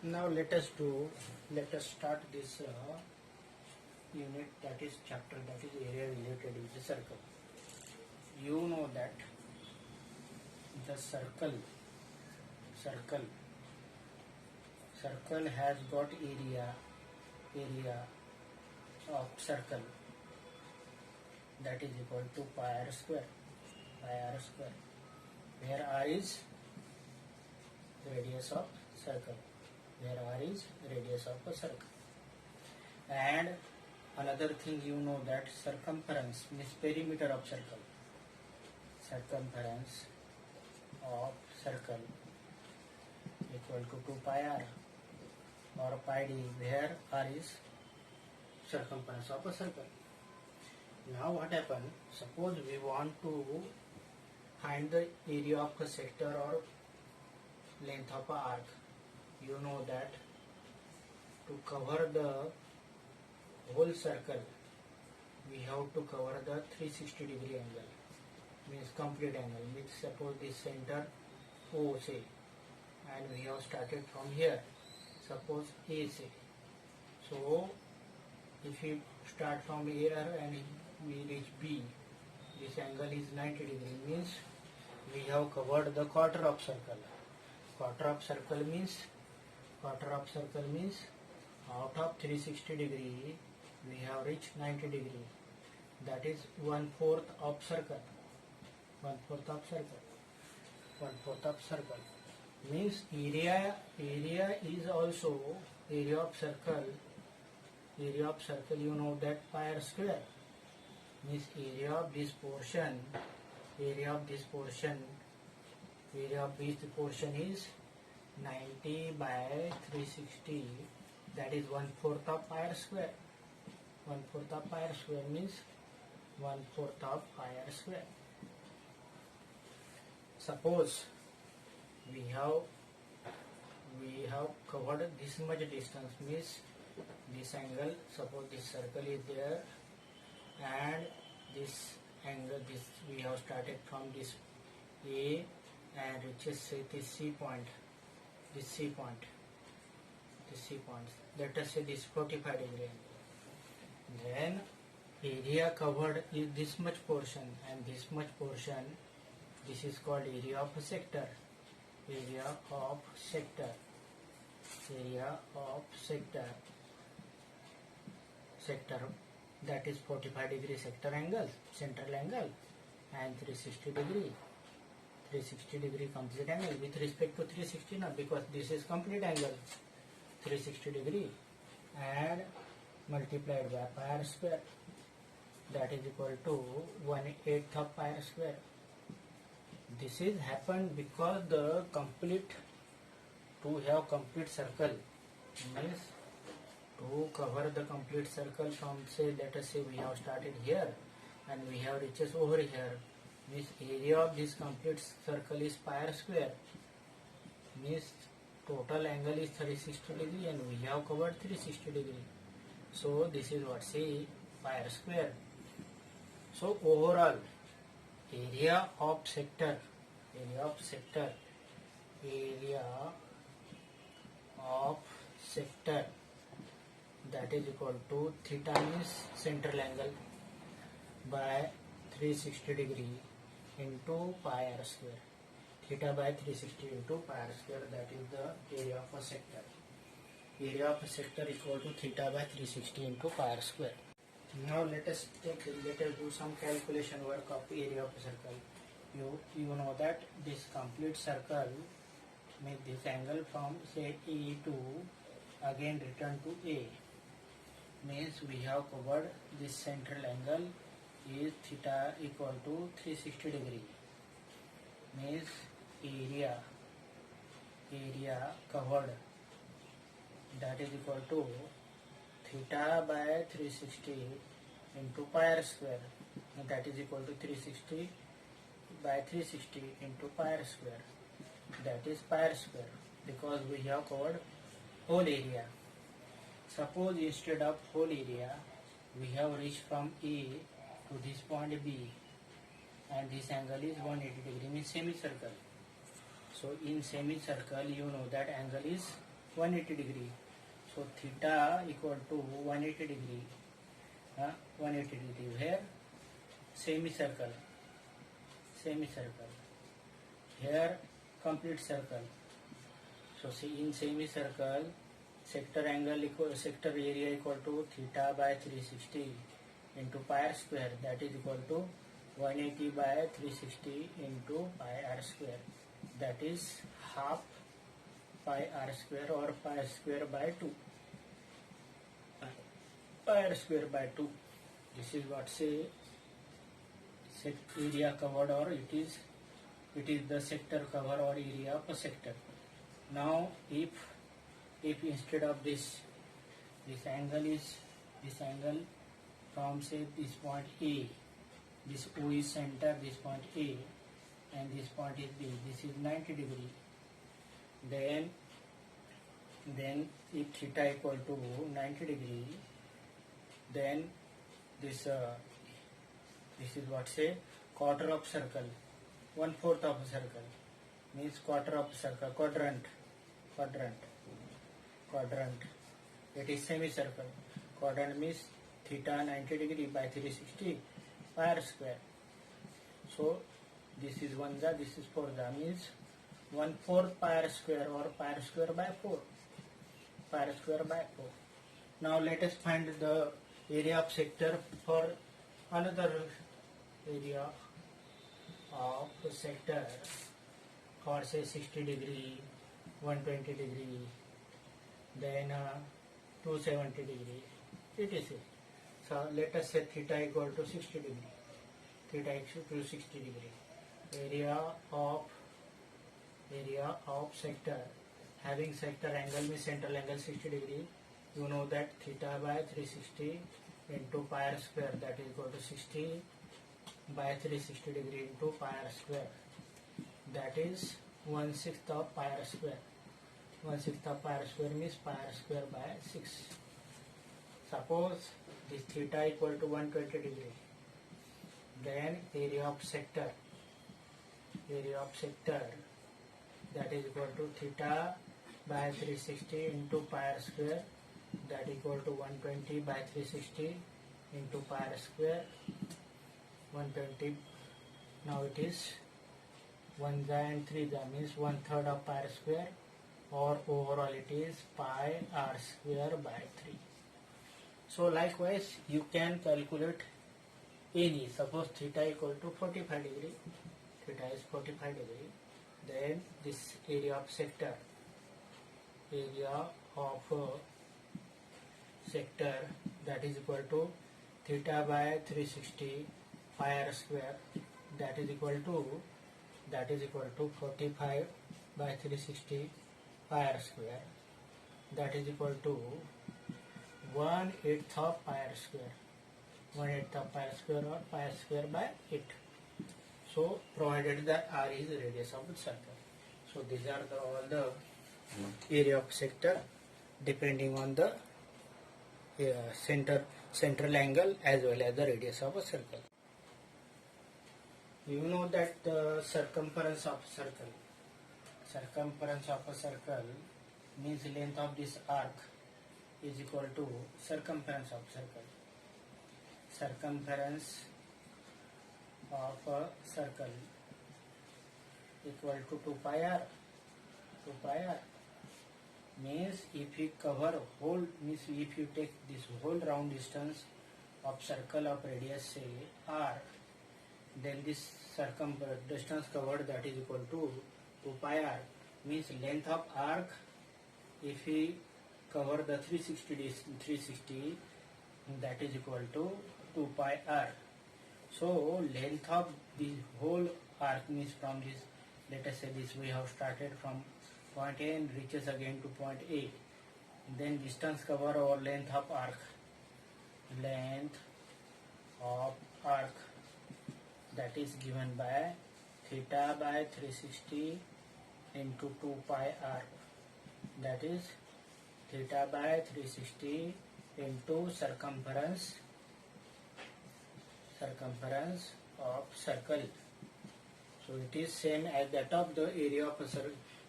Now let us start this unit, that is chapter, that is area related with the circle. You know that the circle has got area of circle, that is equal to pi r square, where r is radius of circle, and another thing you know that circumference means perimeter of circle, equal to 2 pi r or pi d, where r is circumference of a circle. Now what happens, suppose we want to find the area of a sector or length of a arc. You know that to cover the whole circle we have to cover the 360 degree angle, means complete angle, means suppose this center O say, and we have started from here, suppose A say. So if we start from here and we reach B, this angle is 90 degree, means we have covered the quarter of circle. Quarter of circle means out of 360 degree we have reached 90 degree, that is 1/4 of circle. 1/4 of circle means area is also area of circle. You know that pi r square, means area of this portion is 90 by 360, that is 1/4 of pi r square. 1/4 of pi r square means 1/4 of pi r square. Suppose we have covered this much distance, means this angle, suppose this circle is there and this angle, this we have started from this A and reaches say this C point, let us say this 45 degree angle. Then area covered is this much portion, and this much portion, this is called area of a sector. Sector, that is 45 degree sector angle, central angle, and 360 degree complete angle with respect to 360, not because this is complete angle, 360 degree, and multiplied by pi r square, that is equal to 1/8 of pi r square. This is happened because to have complete circle, means to cover the complete circle from, say, let us say we have started here and we have reaches over here, means area of this complete circle is pi r square, means total angle is 360 degree and we have covered 360 degree. So this is what, say, pi r square. So overall area of sector, that is equal to theta, means central angle, by 360 degree into pi r square. Theta by 360 into pi r square, that is the area of a sector. Area of a sector equal to theta by 360 into pi r square. Now let us do some calculation work of area of a circle. You know that this complete circle, make this angle from, say, E to again return to A, means we have covered this central angle is theta equal to 360 degree, means area covered, that is equal to theta by 360 into pi r square, that is equal to 360 by 360 into pi r square, that is pi r square, because we have covered whole area. Suppose instead of whole area we have reached from A to this point B, and this angle is 180 degree, means semicircle. So in semicircle you know that angle is 180 degree. So theta equal to 180 degree. 180 degree. Here semicircle. Here complete circle. So see, in semicircle, sector area equal to theta by 360 into pi r square, that is equal to 180 by 360 into pi r square, that is half pi r square or pi square by 2. Pi r square by 2. This is what say area covered, or it is the sector cover or area of a sector. Now if instead of this angle from say this point A, this O is center, this point A, and this point is B, this is 90 degree, then if theta equal to 90 degree, then this is what say quarter of circle, 1/4 of a circle, means quarter of circle, quadrant. It is semicircle. Quadrant means theta 90 degree by 360 pi r square. So this is 1 ja, this is 4 ja, means 1/4 pi r square or pi r square by 4. Now let us find the area of sector for another area of sector for say 60 degree, 120 degree, then 270 degree, etc. So let us say theta equal to 60 degree. Area of sector having sector angle means central angle 60 degree. You know that theta by 360 into pi r square, that is equal to 60 by 360 degree into pi r square, that is 1/6 of pi r square. 1/6 of pi r square means pi r square by 6. Suppose this theta equal to 120 degree, then area of sector that is equal to theta by 360 into pi r square, that equal to 120 by 360 into pi r square, 120. Now it is 1 ja and 3 ja, means 1/3 of pi r square, or overall it is pi r square by 3. So likewise you can calculate any. Suppose theta equal to 45 degree, theta is 45 degree, then this area of sector that is equal to theta by 360 pi r square, that is equal to 45 by 360 pi r square, that is equal to 1/8 of pi r square. 1/8 of pi r square or pi r square by 8. So provided that r is the radius of the circle. So these are all the area of sector depending on the central angle as well as the radius of a circle. You know that the circumference of a circle means length of this arc is equal to circumference of circle. Circumference of a circle equal to 2 pi r. Means if you if you take this whole round distance of circle of radius say r, then this distance covered, that is equal to 2 pi r, means length of arc if we cover the 360, that is equal to 2 pi r. So length of the whole arc means from this, let us say this, we have started from point A and reaches again to point A. Then distance cover or length of arc, that is given by theta by 360 into 2 pi r, that is theta by 360 into circumference of circle. So it is same as that of the area of a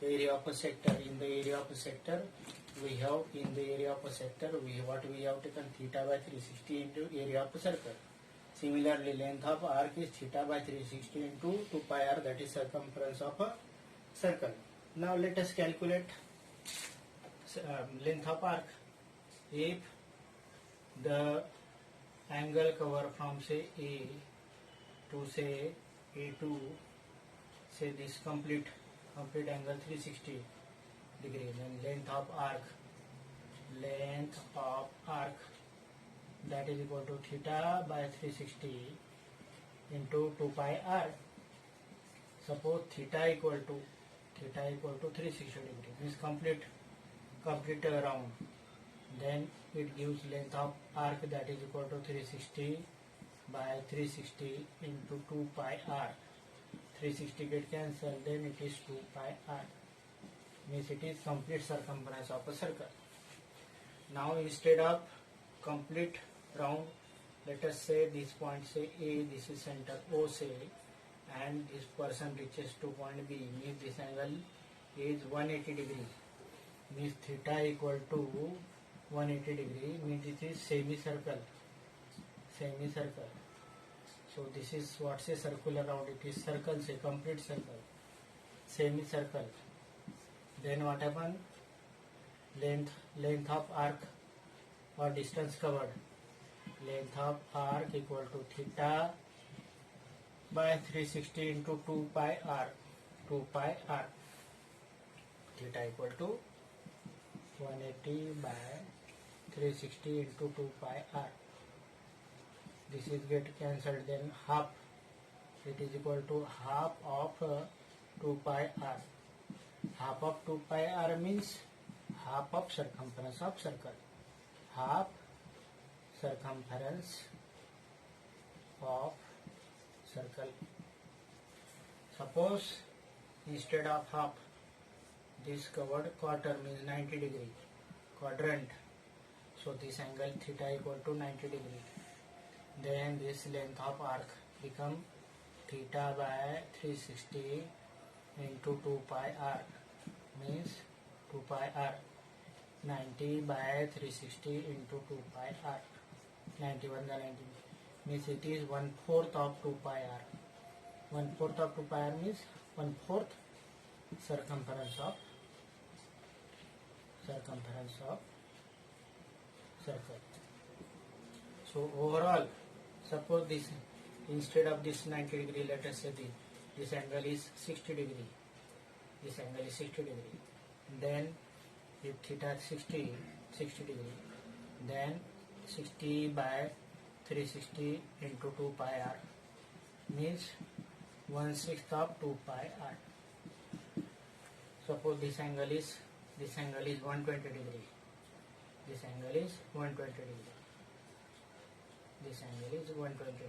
area of a sector. In the area of a sector, we have what we have taken theta by 360 into area of a circle. Similarly, length of arc is theta by 360 into 2 pi r, that is circumference of a circle. Now let us calculate length of arc. If the angle cover from say A to say A2, say this complete angle 360 degree, then length of arc that is equal to theta by 360 into 2 pi r. Suppose theta equal to 360 degree, means complete round, then it gives length of arc that is equal to 360 by 360 into 2 pi r. 360 get cancelled, then it is 2 pi r, means it is complete circumference of a circle. Now instead of complete round, let us say this point say A, this is center O say, and this person reaches to point B, means this angle is 180 degree, means theta equal to 180 degree, means it is semicircle. So this is what say circular round, it is circle, say complete circle, semicircle. Then what happen? Length of arc or distance covered. Length of arc equal to theta by 360 into 2 pi r. Theta equal to 180 by 360 into 2 pi r. This is get cancelled, then half. It is equal to half of 2 pi r. Half of 2 pi r means half of circumference of circle. Half circumference of circle. Suppose instead of half, this covered quarter, means 90 degree, quadrant. So this angle theta equal to 90 degree. Then this length of arc become theta by 360 into 2 pi r, means 2 pi r. 90 by 360 into 2 pi r. 91 the 90, means it is 1/4 of 2 pi r. 1/4 of 2 pi r means 1/4 circumference of circle. So overall, suppose this instead of this 90 degree, let us say this angle is 60 degree. Then if theta 60 degree, then 60 by 360 into 2 pi r, means 1/6 of 2 pi r. Suppose this angle is 120 degree. This angle is 120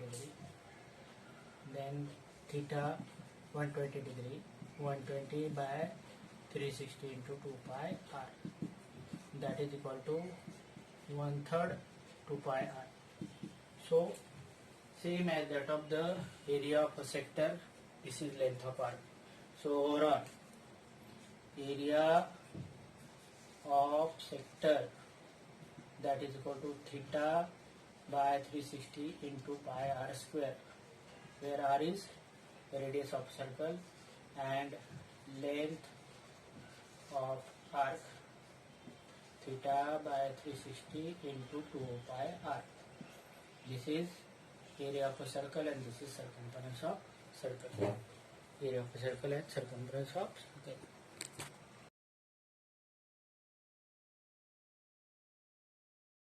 degree. Then theta 120 degree. 120 by 360 into 2 pi r. That is equal to 1/3 2 pi r. So same as that of the area of a sector, this is length of arc. So overall area of sector that is equal to theta by 360 into pi r square, where r is radius of circle and length of arc theta by 360 into 2 pi r. This is area of a circle and this is circumference of circle. Area of a circle and circumference of circle.